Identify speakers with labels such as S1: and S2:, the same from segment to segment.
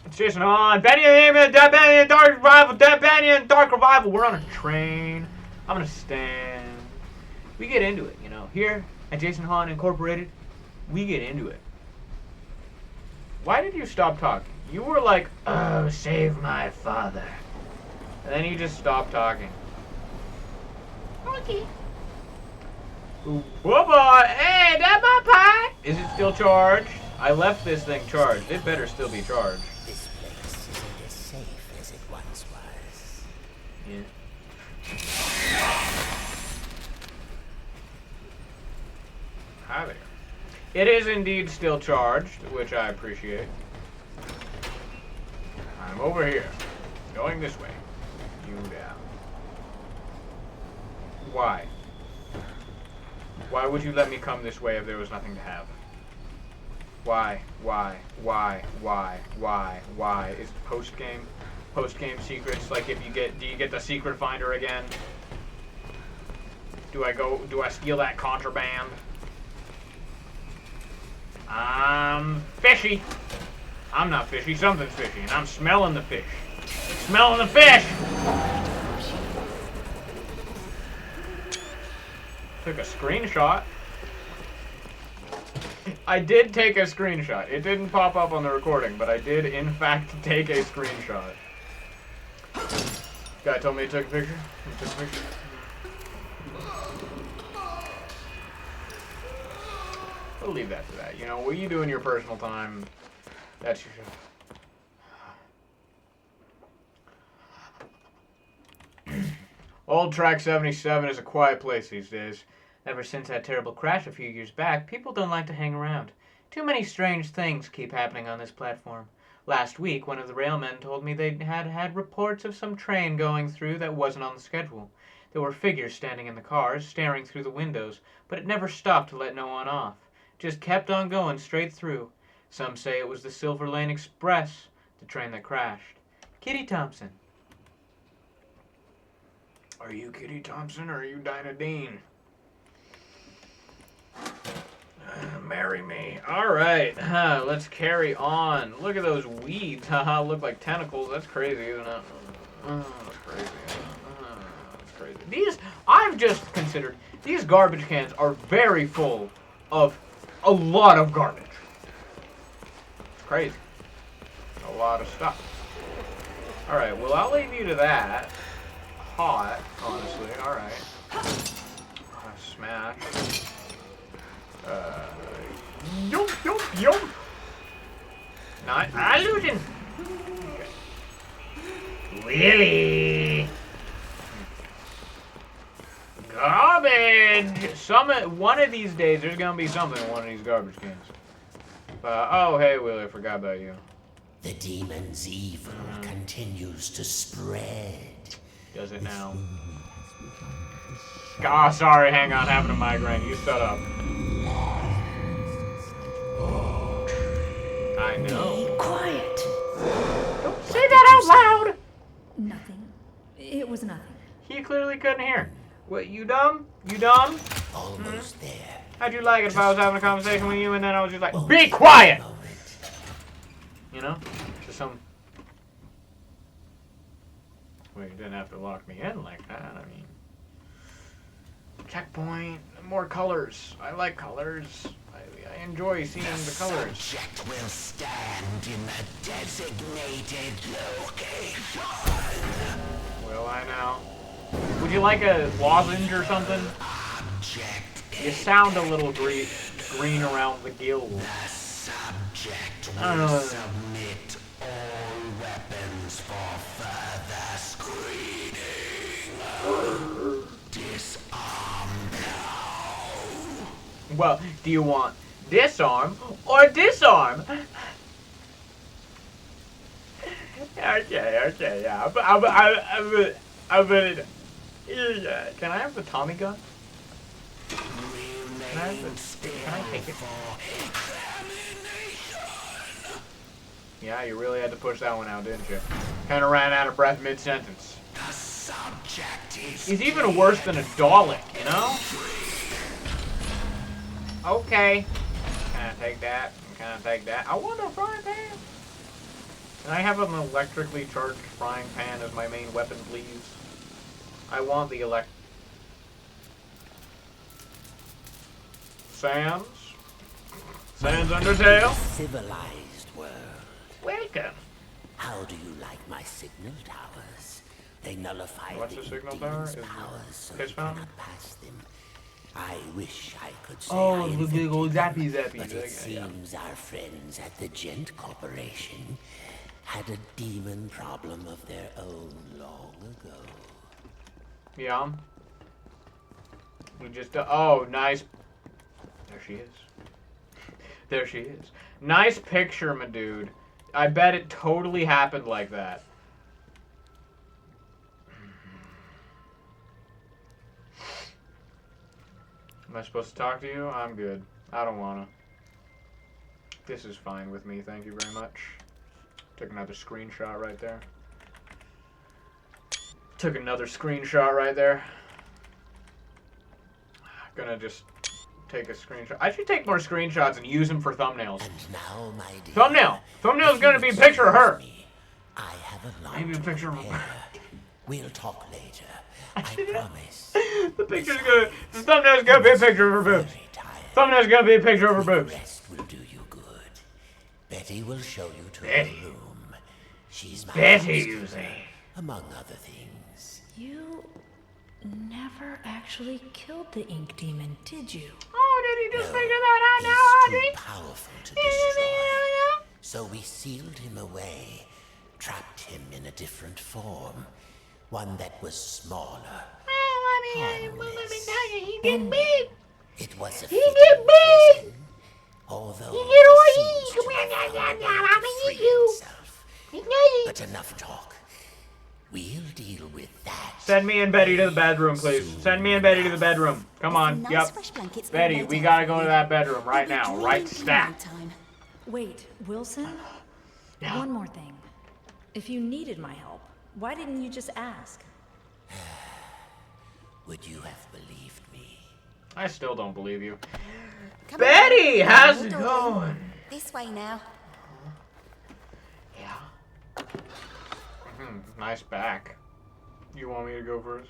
S1: It's Jason Hahn. Bendy, Dead Bendy, Dark Revival, Dead Bendy, and Dark Revival. We're on a train. I'm gonna stand. We get into it, you know. Here at Jason Hahn Incorporated, we get into it. Why did you stop talking? You were like, oh, save my father. And then you just stopped talking. Okay. Whoa, hey, that my pie? Is it still charged? I left this thing charged. It better still be charged.
S2: This place isn't as safe as it once was.
S1: Yeah. Hi there. It is indeed still charged, which I appreciate. I'm over here. Going this way. You down. Why? Why would you let me come this way if there was nothing to have? Why? Is it post-game secrets? Like if you get, do you get the secret finder again? Do I steal that contraband? I'm fishy. I'm not fishy, something's fishy, and I'm smelling the fish. Smelling the fish! Took a screenshot. I did take a screenshot. It didn't pop up on the recording, but I did in fact take a screenshot. Guy told me he took a picture. He took a picture. I'll leave that to that. You know, what you do in your personal time, that's your show. Old Track 77 is a quiet place these days. Ever since that terrible crash a few years back, people don't like to hang around. Too many strange things keep happening on this platform. Last week, one of the railmen told me they had reports of some train going through that wasn't on the schedule. There were figures standing in the cars, staring through the windows, but it never stopped to let no one off. Just kept on going straight through. Some say it was the Silver Lane Express, the train that crashed. Kitty Thompson. Are you Kitty Thompson or are you Dinah Dean? Marry me. Alright, let's carry on. Look at those weeds. Haha, look like tentacles. That's crazy, isn't it? That's crazy. That's crazy. These, I've just considered, these garbage cans are very full of a lot of garbage. It's crazy. A lot of stuff. Alright, well, I'll leave you to that. Hot, honestly. Alright. Smash. Yum. Not illusion. Okay. Really? Garbage. One of these days, there's gonna be something in one of these garbage cans. Oh, hey, Willie, I forgot about you.
S2: The demon's evil continues to spread.
S1: Does it now? Ah, sorry, hang on, having a migraine. You shut up. I know.
S3: Be quiet.
S1: Don't say that out loud!
S3: Nothing. It was nothing.
S1: He clearly couldn't hear. What, you dumb? You dumb?
S2: Almost there.
S1: How'd you like it if I was having a conversation with you and then I was just like, be quiet! You know? Just some... Well, you didn't have to lock me in like that, I mean... Checkpoint, more colors. I like colors. I enjoy seeing the colors.
S2: Subject will stand in the designated location.
S1: Will I now? Would you like a lozenge or something? You sound a little green around the gills.
S2: The subject
S1: I don't know.
S2: will submit all weapons for further screening. Disarm now.
S1: Well, do you want disarm or disarm? Okay, yeah. Can I have the Tommy gun? Can I take it? Yeah, you really had to push that one out, didn't you? Kind of ran out of breath mid-sentence.
S2: The subject is
S1: He's even worse than a Dalek, you know? Okay. Can I take that? Can I take that? I want a frying pan. Can I have an electrically charged frying pan as my main weapon, please? I want the Sans Undertale?
S2: Civilized world.
S1: Welcome.
S2: How do you like my signal towers? They nullify
S1: What's
S2: the
S1: the signal
S2: demon's
S1: tower? Is
S2: powers, so
S1: Piss
S2: you
S1: Fountain?
S2: cannot pass them. I wish I could say
S1: Oh,
S2: I
S1: the
S2: invented
S1: big old
S2: them,
S1: zappy zappies.
S2: but it
S1: Okay,
S2: seems our friends at the Gent Corporation had a demon problem of their own long ago.
S1: Yeah. We just, oh, nice. There she is. There she is. Nice picture, my dude. I bet it totally happened like that. Am I supposed to talk to you? I'm good. I don't wanna. This is fine with me, thank you very much. Took another screenshot right there. Took another screenshot right there. Gonna just take a screenshot. I should take more screenshots and use them for thumbnails.
S2: And now, my dear,
S1: Thumbnail! Thumbnail's gonna be a picture of her!
S2: I have a lot
S1: Maybe a
S2: to
S1: picture of
S2: prepare.
S1: her.
S2: We'll talk later. I promise.
S1: The picture's gonna... The thumbnail's gonna be a picture of her boobs.
S2: Very tired.
S1: Thumbnail's gonna be a picture of her boobs.
S2: Rest will do you good. Betty will show you to
S1: Betty.
S2: her room. She's my
S1: Betty,
S2: housekeeper,
S1: you say?
S2: among other things.
S3: You never actually killed the ink demon, did you?
S1: Oh, did he just
S2: No,
S1: figure that out now,
S2: He's
S1: Audrey?
S2: too powerful to destroy. So we sealed him away, trapped him in a different form, one that was smaller.
S1: He did big.
S2: It was a
S1: He
S2: fitting
S1: did big.
S2: prison, although
S1: He
S2: he
S1: did all
S2: seems
S1: he-
S2: to
S1: Come
S2: have
S1: here,
S2: found a
S1: now,
S2: way
S1: I'm
S2: to
S1: gonna eat
S2: free
S1: you.
S2: himself.
S1: He's nutty.
S2: But enough talk. We'll deal with that.
S1: Send me and Betty to the bedroom, please. Send me and Betty to the bedroom. Come on.
S4: Nice
S1: Yep.
S4: fresh blankets all
S1: Betty,
S4: laid
S1: we
S4: out
S1: gotta
S4: for
S1: go to
S4: you.
S1: that bedroom right
S4: You'll be
S1: now. Right
S4: dreaming
S1: stat.
S4: time.
S3: Wait, Wilson?
S1: Yeah.
S3: One more thing. If you needed my help, why didn't you just ask?
S2: Would you have believed me?
S1: I still don't believe you.
S4: Come
S1: Betty,
S4: on,
S1: how's
S4: your
S1: it
S4: darling.
S1: going?
S4: This way now.
S1: Yeah. Nice back. You want me to go first?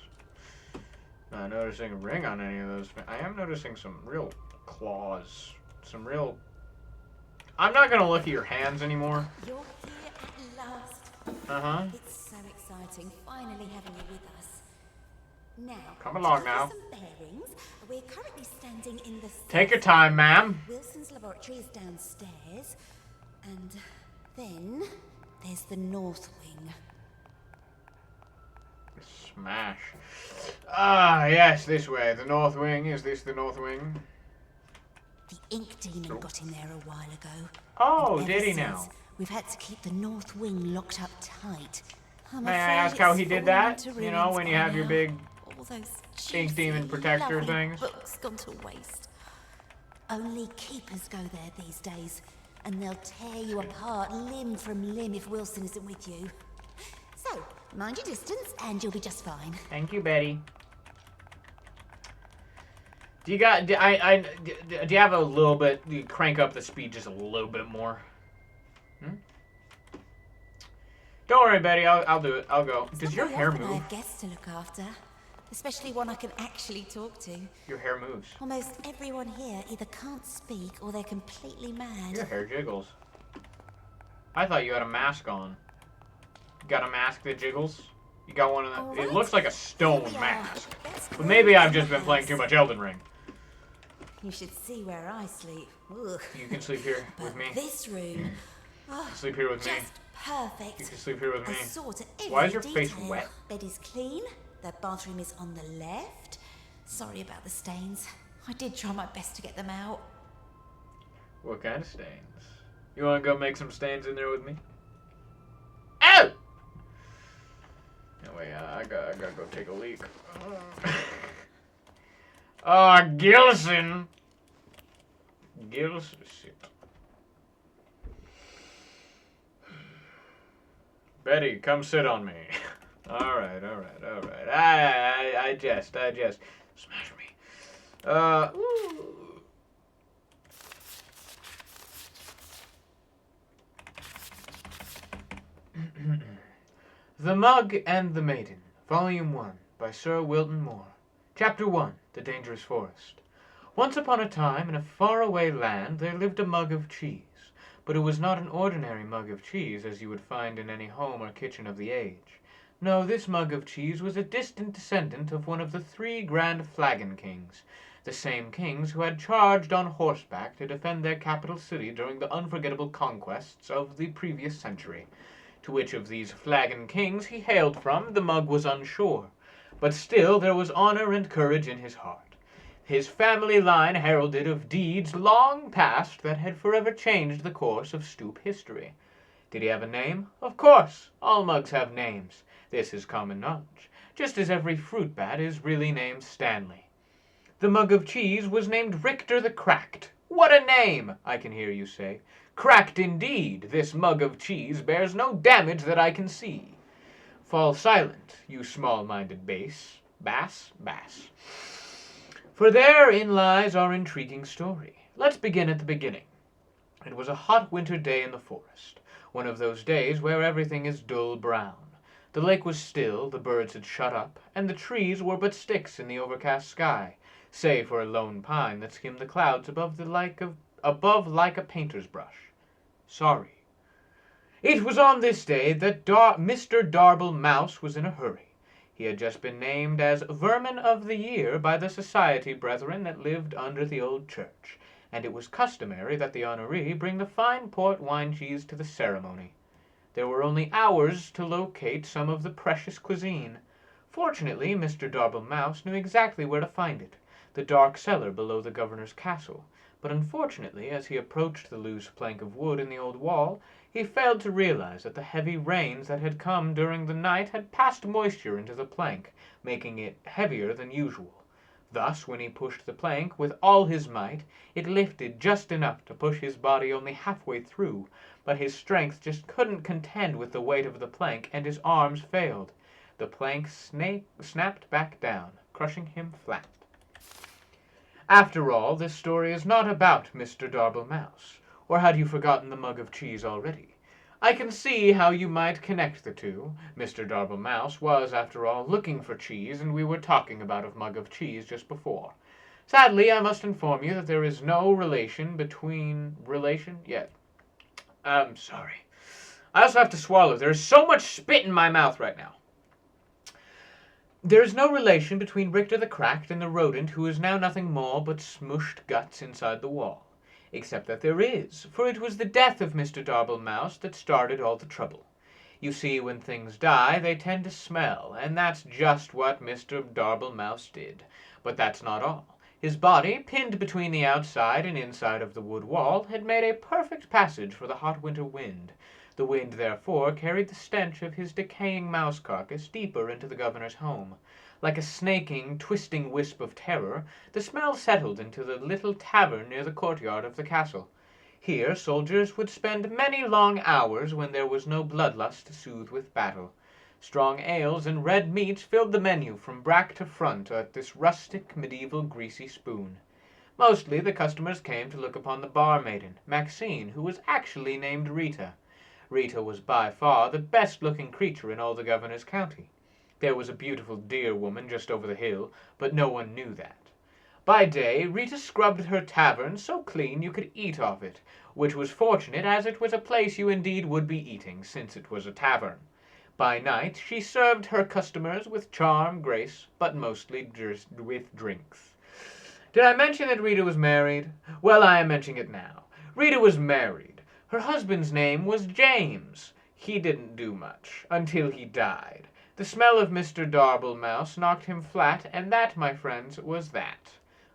S1: Not noticing a ring on any of those. I am noticing some real claws. Some real... I'm not gonna look at your hands anymore.
S4: You're here at last.
S1: Uh-huh.
S4: It's so exciting finally having you with us. Now,
S1: Come along
S4: to
S1: now.
S4: give you some bearings, we're currently standing in the...
S1: Take your time, ma'am.
S4: Wilson's laboratory is downstairs. And then there's the North Wing.
S1: Smash. Ah, yes, this way. The North Wing. Is this the North Wing?
S4: The ink demon got in there a while ago.
S1: Oh,
S4: And
S1: did he
S4: ever
S1: now?
S4: since, we've had to keep the North Wing locked up tight. I'm
S1: May I
S4: afraid
S1: ask how
S4: it's
S1: he did
S4: fallen
S1: that?
S4: into
S1: You know,
S4: ruins
S1: when you
S4: by
S1: have your
S4: now.
S1: big
S4: All those
S1: ink
S4: juicy,
S1: demon protector
S4: lovely
S1: things?
S4: books gone to waste. Only keepers go there these days, and they'll tear you apart limb from limb if Wilson isn't with you. So, mind your distance, and you'll be just fine.
S1: Thank you, Betty. Do you got? Do you have a little bit? Do you crank up the speed just a little bit more? Don't worry, Betty. I'll do it. I'll go.
S4: It's
S1: Does
S4: not
S1: your
S4: very
S1: hair
S4: often I
S1: move?
S4: have guests to look after, especially one I can actually talk to.
S1: Your hair moves.
S4: Almost everyone here either can't speak or they're completely mad.
S1: Your hair jiggles. I thought you had a mask on. You got a mask that jiggles? You got one of them? It
S4: Alright,
S1: looks like a
S4: here
S1: stone
S4: we are.
S1: mask.
S4: Let's
S1: But
S4: crawl
S1: maybe I've
S4: in
S1: just
S4: the
S1: been playing
S4: house.
S1: too much Elden Ring.
S4: You should see where I sleep. Ugh.
S1: You can sleep here with
S4: But
S1: me.
S4: this room, oh,
S1: Sleep here with me.
S4: just perfect.
S1: You can sleep here with
S4: I
S1: me.
S4: saw to every
S1: Why is your face
S4: detail.
S1: wet?
S4: Bed is clean. The bathroom is on the left. Sorry about the stains. I did try my best to get them out.
S1: What kind of stains? You want to go make some stains in there with me? Oh! Anyway, I gotta go take a leak. Gilson! Gilson, shit. Betty, come sit on me. Alright. I jest. Smash me. Ooh. The Mug and the Maiden, Volume 1, by Sir Wilton Moore. Chapter 1, The Dangerous Forest. Once upon a time, in a faraway land, there lived a mug of cheese. But it was not an ordinary mug of cheese, as you would find in any home or kitchen of the age. No, this mug of cheese was a distant descendant of one of the 3 grand flagon kings, the same kings who had charged on horseback to defend their capital city during the unforgettable conquests of the previous century. To which of these flagon kings he hailed from, the mug was unsure, but still there was honor and courage in his heart. His family line heralded of deeds long past that had forever changed the course of Stoop history. Did he have a name? Of course, all mugs have names. This is common knowledge, just as every fruit bat is really named Stanley. The mug of cheese was named Richter the Cracked. What a name, I can hear you say. Cracked indeed, this mug of cheese bears no damage that I can see. Fall silent, you small-minded bass. For therein lies our intriguing story. Let's begin at the beginning. It was a hot winter day in the forest, one of those days where everything is dull brown. The lake was still, the birds had shut up, and the trees were but sticks in the overcast sky, save for a lone pine that skimmed the clouds above like a painter's brush. Sorry. It was on this day that Mr. Darble Mouse was in a hurry. He had just been named as Vermin of the Year by the society brethren that lived under the old church, and it was customary that the honoree bring the fine port wine cheese to the ceremony. There were only hours to locate some of the precious cuisine. Fortunately, Mr. Darble Mouse knew exactly where to find it, the dark cellar below the governor's castle. But unfortunately, as he approached the loose plank of wood in the old wall, he failed to realize that the heavy rains that had come during the night had passed moisture into the plank, making it heavier than usual. Thus, when he pushed the plank with all his might, it lifted just enough to push his body only halfway through, but his strength just couldn't contend with the weight of the plank, and his arms failed. The plank snapped back down, crushing him flat. After all, this story is not about Mr. Darble Mouse. Or had you forgotten the mug of cheese already? I can see how you might connect the two. Mr. Darble Mouse was, after all, looking for cheese, and we were talking about a mug of cheese just before. Sadly, I must inform you that there is no relation yet. I'm sorry. I also have to swallow. There is so much spit in my mouth right now. There is no relation between Richter the Cracked and the rodent who is now nothing more but smushed guts inside the wall. Except that there is, for it was the death of Mr. Darble Mouse that started all the trouble. You see, when things die, they tend to smell, and that's just what Mr. Darble Mouse did. But that's not all. His body, pinned between the outside and inside of the wood wall, had made a perfect passage for the hot winter wind. The wind, therefore, carried the stench of his decaying mouse carcass deeper into the governor's home. Like a snaking, twisting wisp of terror, the smell settled into the little tavern near the courtyard of the castle. Here soldiers would spend many long hours when there was no bloodlust to soothe with battle. Strong ales and red meats filled the menu from back to front at this rustic, medieval, greasy spoon. Mostly the customers came to look upon the barmaiden, Maxine, who was actually named Rita. Rita was by far the best-looking creature in all the governor's county. There was a beautiful deer woman just over the hill, but no one knew that. By day, Rita scrubbed her tavern so clean you could eat off it, which was fortunate, as it was a place you indeed would be eating, since it was a tavern. By night, she served her customers with charm, grace, but mostly with drinks. Did I mention that Rita was married? Well, I am mentioning it now. Rita was married. Her husband's name was James. He didn't do much, until he died. The smell of Mr. Darble Mouse knocked him flat, and that, my friends, was that.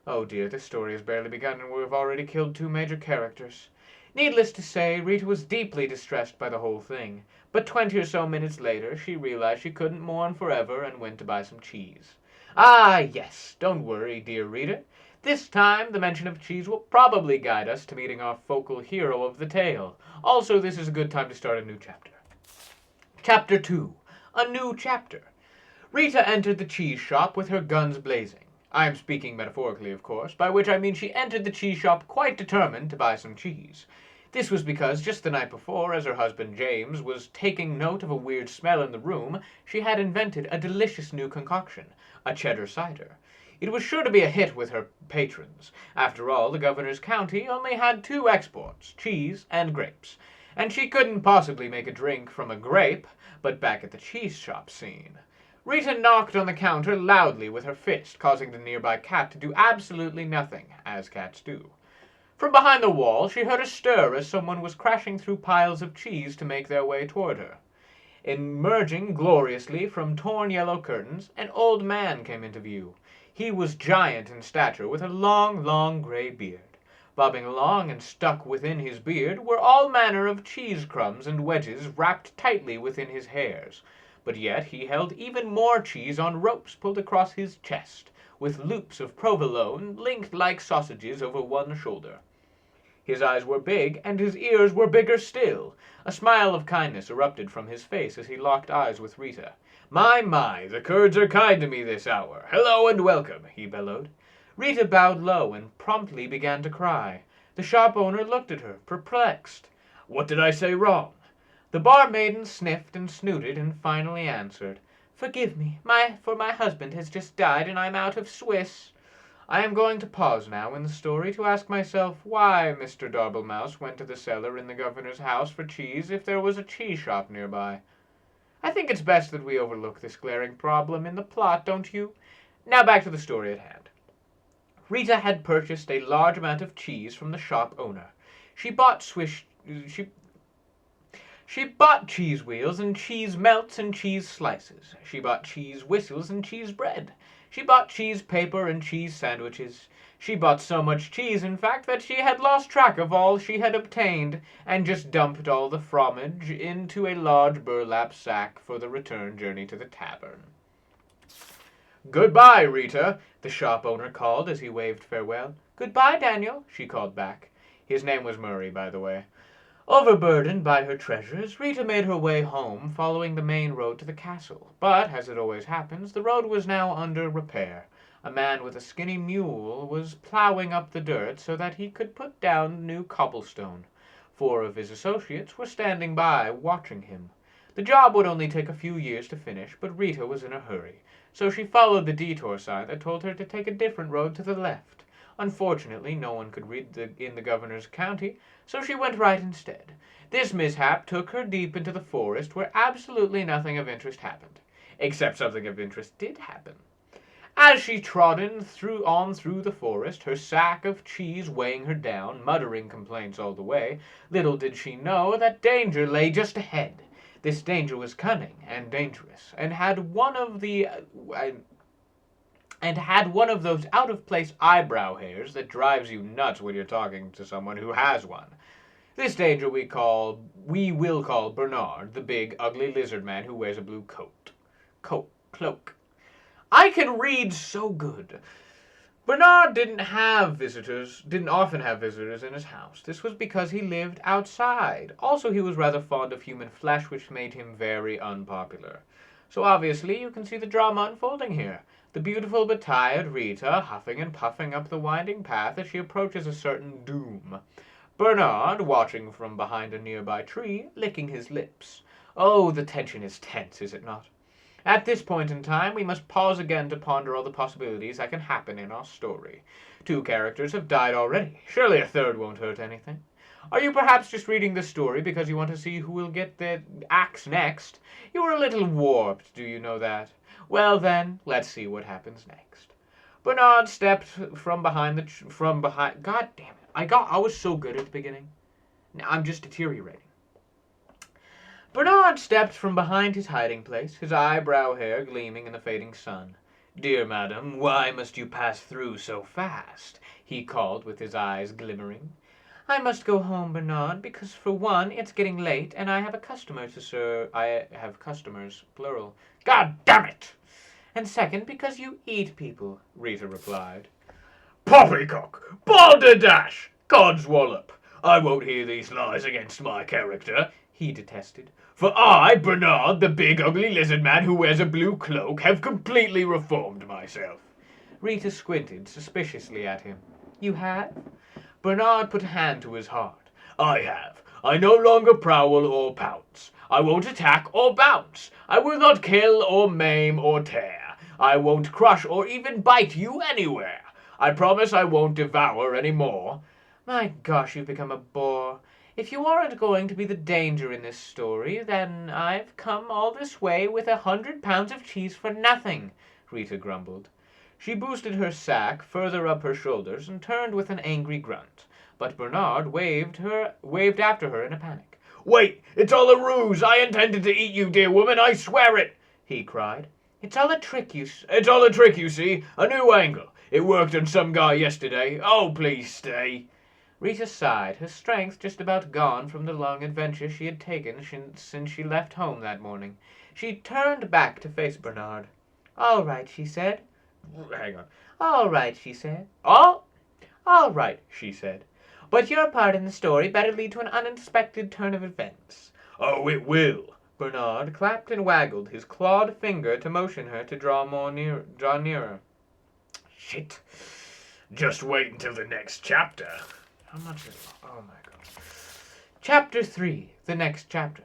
S1: Oh dear, this story has barely begun, and we've already killed 2 major characters. Needless to say, Rita was deeply distressed by the whole thing, but 20 or so minutes later, she realized she couldn't mourn forever and went to buy some cheese. Ah, yes, don't worry, dear reader. This time, the mention of cheese will probably guide us to meeting our focal hero of the tale. Also, this is a good time to start a new chapter. Chapter 2. A new chapter. Rita entered the cheese shop with her guns blazing. I am speaking metaphorically, of course, by which I mean she entered the cheese shop quite determined to buy some cheese. This was because just the night before, as her husband James was taking note of a weird smell in the room, she had invented a delicious new concoction, a cheddar cider. It was sure to be a hit with her patrons. After all, the governor's county only had two exports, cheese and grapes, and she couldn't possibly make a drink from a grape. But back at the cheese shop scene, Rita knocked on the counter loudly with her fist, causing the nearby cat to do absolutely nothing, as cats do. From behind the wall, she heard a stir as someone was crashing through piles of cheese to make their way toward her. Emerging gloriously from torn yellow curtains, an old man came into view. He was giant in stature, with a long, long gray beard. Bobbing along and stuck within his beard were all manner of cheese crumbs and wedges wrapped tightly within his hairs. But yet he held even more cheese on ropes pulled across his chest, with loops of provolone linked like sausages over one shoulder. His eyes were big, and his ears were bigger still. A smile of kindness erupted from his face as he locked eyes with Rita. My, the Kurds are kind to me this hour. Hello and welcome, he bellowed. Rita bowed low and promptly began to cry. The shop owner looked at her, perplexed. What did I say wrong? The barmaiden sniffed and snooted and finally answered. Forgive me, for my husband has just died and I'm out of Swiss. I am going to pause now in the story to ask myself why Mr. Darblemouse went to the cellar in the governor's house for cheese if there was a cheese shop nearby. I think it's best that we overlook this glaring problem in the plot, don't you? Now back to the story at hand. Rita had purchased a large amount of cheese from the shop owner. She bought cheese wheels and cheese melts and cheese slices. She bought cheese whistles and cheese bread. She bought cheese paper and cheese sandwiches. She bought so much cheese, in fact, that she had lost track of all she had obtained and just dumped all the fromage into a large burlap sack for the return journey to the tavern. Goodbye, Rita, the shop owner called as he waved farewell. Goodbye, Daniel, she called back. His name was Murray, by the way. Overburdened by her treasures, Rita made her way home, following the main road to the castle. But, as it always happens, the road was now under repair. A man with a skinny mule was plowing up the dirt so that he could put down new cobblestone. 4 of his associates were standing by, watching him. The job would only take a few years to finish, but Rita was in a hurry, so she followed the detour sign that told her to take a different road to the left. Unfortunately, no one could read in the governor's county, so she went right instead. This mishap took her deep into the forest where absolutely nothing of interest happened. Except something of interest did happen. As she trotted on through the forest, her sack of cheese weighing her down, muttering complaints all the way, little did she know that danger lay just ahead. This danger was cunning and dangerous, and had one of those out-of-place eyebrow hairs that drives you nuts when you're talking to someone who has one. This danger we will call Bernard, the big, ugly lizard man who wears a blue cloak. I can read so good. Bernard didn't often have visitors in his house. This was because he lived outside. Also, he was rather fond of human flesh, which made him very unpopular. So obviously, you can see the drama unfolding here. The beautiful but tired Rita huffing and puffing up the winding path as she approaches a certain doom. Bernard, watching from behind a nearby tree, licking his lips. Oh, the tension is tense, is it not? At this point in time, we must pause again to ponder all the possibilities that can happen in our story. 2 characters have died already. Surely a 3rd won't hurt anything. Are you perhaps just reading this story because you want to see who will get the axe next? You are a little warped, do you know that? Well then, let's see what happens next. Bernard stepped from behind. God damn it! I was so good at the beginning. Now I'm just deteriorating. Bernard stepped from behind his hiding place, his eyebrow hair gleaming in the fading sun. Dear madam, why must you pass through so fast? He called with his eyes glimmering. I must go home, Bernard, because for one, it's getting late, and I have a customer to serve. I have customers, plural. God damn it! And second, because you eat people, Rita replied. Poppycock! Balderdash! Codswallop! I won't hear these lies against my character, he detested. For I, Bernard, the big ugly lizard man who wears a blue cloak, have completely reformed myself. Rita squinted suspiciously at him. You have? Bernard put a hand to his heart. I have. I no longer prowl or pounce. I won't attack or bounce. I will not kill or maim or tear. I won't crush or even bite you anywhere. I promise I won't devour any more. My gosh, you've become a bore. If you aren't going to be the danger in this story, then I've come all this way with 100 pounds of cheese for nothing, Rita grumbled. She boosted her sack further up her shoulders and turned with an angry grunt. But Bernard waved after her in a panic. Wait, it's all a ruse. I intended to eat you, dear woman. I swear it, he cried. It's all a trick, you see. A new angle. It worked on some guy yesterday. Oh, please stay. Rita sighed, her strength just about gone from the long adventure she had taken since she left home that morning. She turned back to face Bernard. All right, she said. Hang on. All right, she said. All right, she said. But your part in the story better lead to an unexpected turn of events. Oh, it will. Bernard clapped and waggled his clawed finger to motion her to draw nearer. Shit. Just wait until the next chapter. How much is... Oh, my God. Chapter 3. The next chapter.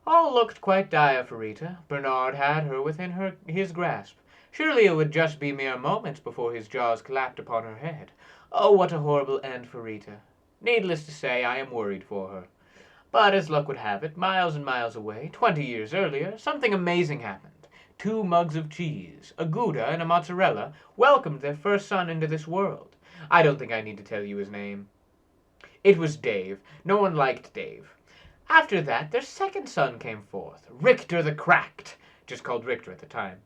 S1: All looked quite dire for Rita. Bernard had her within his grasp. Surely it would just be mere moments before his jaws clapped upon her head. Oh, what a horrible end for Rita. Needless to say, I am worried for her. But as luck would have it, miles and miles away, 20 years earlier, something amazing happened. 2 mugs of cheese, a Gouda and a mozzarella, welcomed their first son into this world. I don't think I need to tell you his name. It was Dave. No one liked Dave. After that, their second son came forth, Richter the Cracked, just called Richter at the time.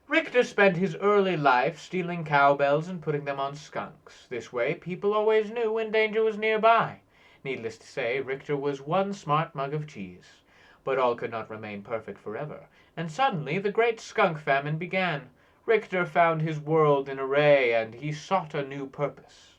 S1: Richter spent his early life stealing cowbells and putting them on skunks. This way, people always knew when danger was nearby. Needless to say, Richter was one smart mug of cheese. But all could not remain perfect forever, and suddenly the great skunk famine began. Richter found his world in array, and he sought a new purpose.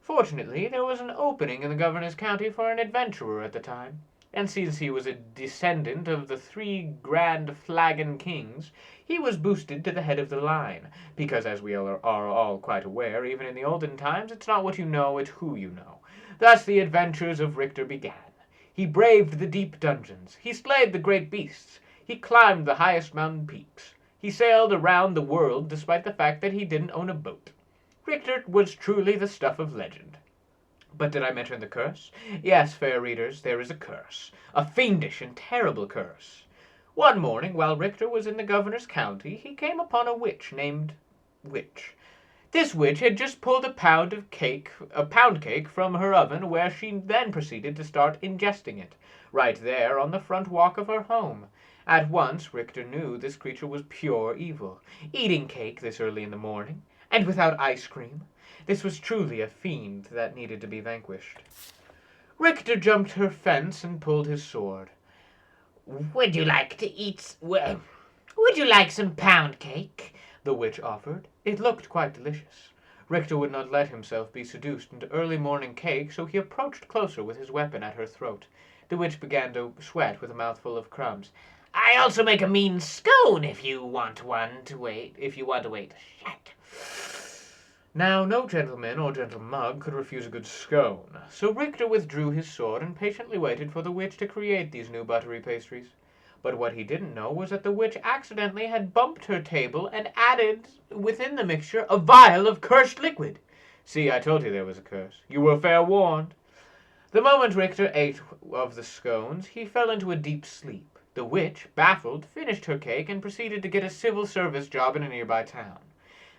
S1: Fortunately, there was an opening in the governor's county for an adventurer at the time, and since he was a descendant of the 3 grand flagon kings, he was boosted to the head of the line, because as we are all quite aware, even in the olden times, it's not what you know, it's who you know. Thus the adventures of Richter began. He braved the deep dungeons, he slayed the great beasts, he climbed the highest mountain peaks, he sailed around the world despite the fact that he didn't own a boat. Richter was truly the stuff of legend. But did I mention the curse? Yes, fair readers, there is a curse. A fiendish and terrible curse. One morning, while Richter was in the governor's county, he came upon a witch named Witch. This witch had just pulled a pound cake from her oven, where she then proceeded to start ingesting it, right there on the front walk of her home. At once, Richter knew this creature was pure evil, eating cake this early in the morning, and without ice cream. This was truly a fiend that needed to be vanquished. Richter jumped her fence and pulled his sword. Would you like some pound cake? The witch offered. It looked quite delicious. Richter would not let himself be seduced into early morning cake, so he approached closer with his weapon at her throat. The witch began to sweat with a mouthful of crumbs. I also make a mean scone if you want to wait. Shit. Now, no gentleman or gentle mug could refuse a good scone, so Richter withdrew his sword and patiently waited for the witch to create these new buttery pastries. But what he didn't know was that the witch accidentally had bumped her table and added within the mixture a vial of cursed liquid. See, I told you there was a curse. You were fair warned. The moment Richter ate of the scones, he fell into a deep sleep. The witch, baffled, finished her cake and proceeded to get a civil service job in a nearby town.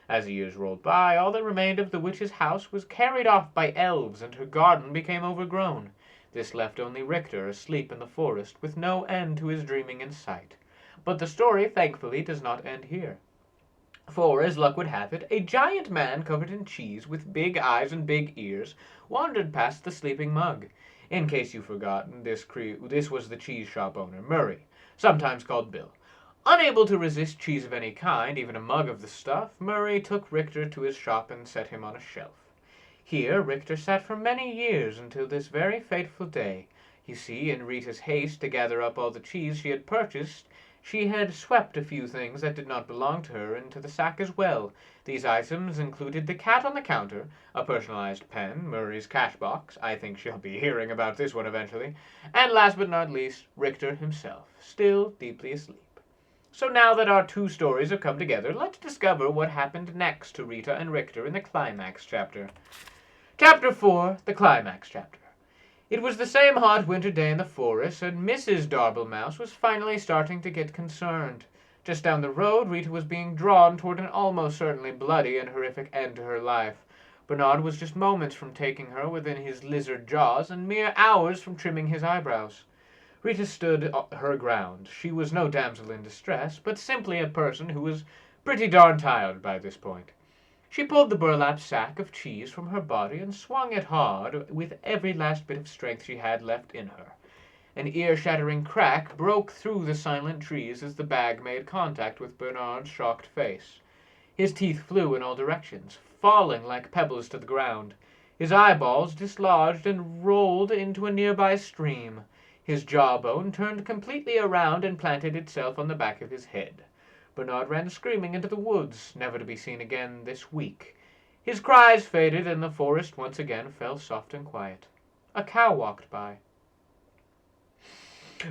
S1: As the years rolled by, all that remained of the witch's house was carried off by elves, and her garden became overgrown. This left only Richter asleep in the forest, with no end to his dreaming in sight. But the story, thankfully, does not end here. For, as luck would have it, a giant man covered in cheese, with big eyes and big ears, wandered past the sleeping mug. In case you've forgotten, this was the cheese shop owner, Murray, sometimes called Bill. Unable to resist cheese of any kind, even a mug of the stuff, Murray took Richter to his shop and set him on a shelf. Here Richter sat for many years until this very fateful day. You see, in Rita's haste to gather up all the cheese she had purchased, She had swept a few things that did not belong to her into the sack as well. These items included the cat on the counter, a personalized pen, Murray's cash box — I think she'll be hearing about this one eventually — and last but not least, Richter himself, still deeply asleep. So now that our two stories have come together, let's discover what happened next to Rita and Richter in the climax chapter. Chapter 4, the climax chapter. It was the same hot winter day in the forest, and Mrs. Darblemouse was finally starting to get concerned. Just down the road, Rita was being drawn toward an almost certainly bloody and horrific end to her life. Bernard was just moments from taking her within his lizard jaws, and mere hours from trimming his eyebrows. Rita stood her ground. She was no damsel in distress, but simply a person who was pretty darn tired by this point. She pulled the burlap sack of cheese from her body and swung it hard with every last bit of strength she had left in her. An ear-shattering crack broke through the silent trees as the bag made contact with Bernard's shocked face. His teeth flew in all directions, falling like pebbles to the ground. His eyeballs dislodged and rolled into a nearby stream. His jawbone turned completely around and planted itself on the back of his head. Bernard ran screaming into the woods, never to be seen again this week. His cries faded, and the forest once again fell soft and quiet. A cow walked by.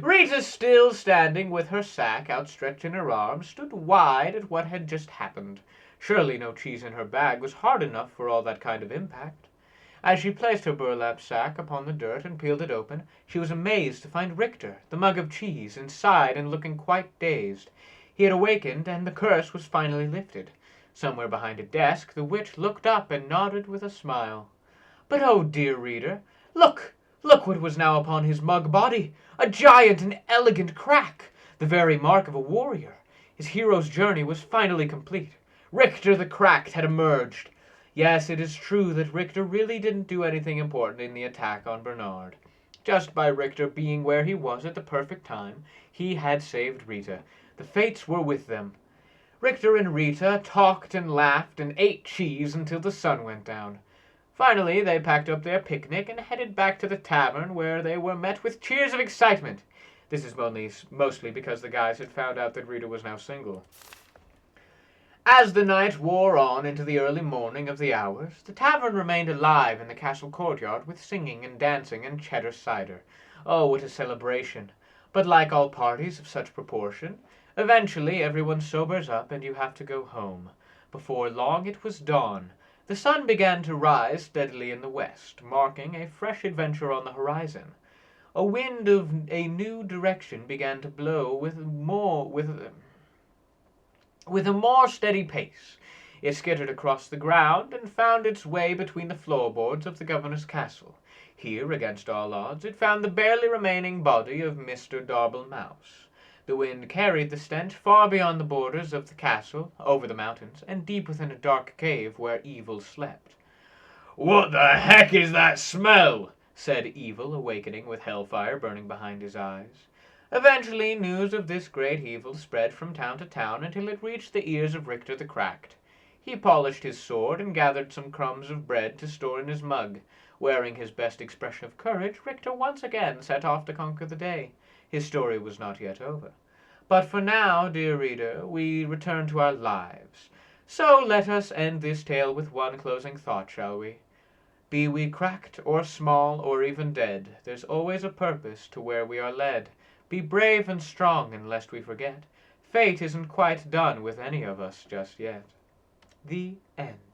S1: Rita, still standing with her sack outstretched in her arms, stood wide at what had just happened. Surely no cheese in her bag was hard enough for all that kind of impact. As she placed her burlap sack upon the dirt and peeled it open, she was amazed to find Richter, the mug of cheese, inside and looking quite dazed. He had awakened, and the curse was finally lifted. Somewhere behind a desk, the witch looked up and nodded with a smile. But oh, dear reader, look! Look what was now upon his mug body! A giant and elegant crack! The very mark of a warrior! His hero's journey was finally complete. Richter the Cracked had emerged. Yes, it is true that Richter really didn't do anything important in the attack on Bernard. Just by Richter being where he was at the perfect time, he had saved Rita. The fates were with them. Richter and Rita talked and laughed and ate cheese until the sun went down. Finally, they packed up their picnic and headed back to the tavern, where they were met with cheers of excitement. This is mostly because the guys had found out that Rita was now single. As the night wore on into the early morning of the hours, the tavern remained alive in the castle courtyard with singing and dancing and cheddar cider. Oh, what a celebration! But like all parties of such proportion, eventually everyone sobers up and you have to go home. Before long it was dawn. The sun began to rise steadily in the west, marking a fresh adventure on the horizon. A wind of a new direction began to blow with a more steady pace. It skittered across the ground and found its way between the floorboards of the governor's castle. Here, against all odds, it found the barely remaining body of Mr. Darblemouse. The wind carried the stench far beyond the borders of the castle, over the mountains, and deep within a dark cave where Evil slept. "What the heck is that smell?" said Evil, awakening with hellfire burning behind his eyes. Eventually, news of this great evil spread from town to town until it reached the ears of Richter the Cracked. He polished his sword and gathered some crumbs of bread to store in his mug. Wearing his best expression of courage, Richter once again set off to conquer the day. His story was not yet over. But for now, dear reader, we return to our lives. So let us end this tale with one closing thought, shall we? Be we cracked, or small, or even dead, there's always a purpose to where we are led. Be brave and strong, and lest we forget, fate isn't quite done with any of us just yet. The end.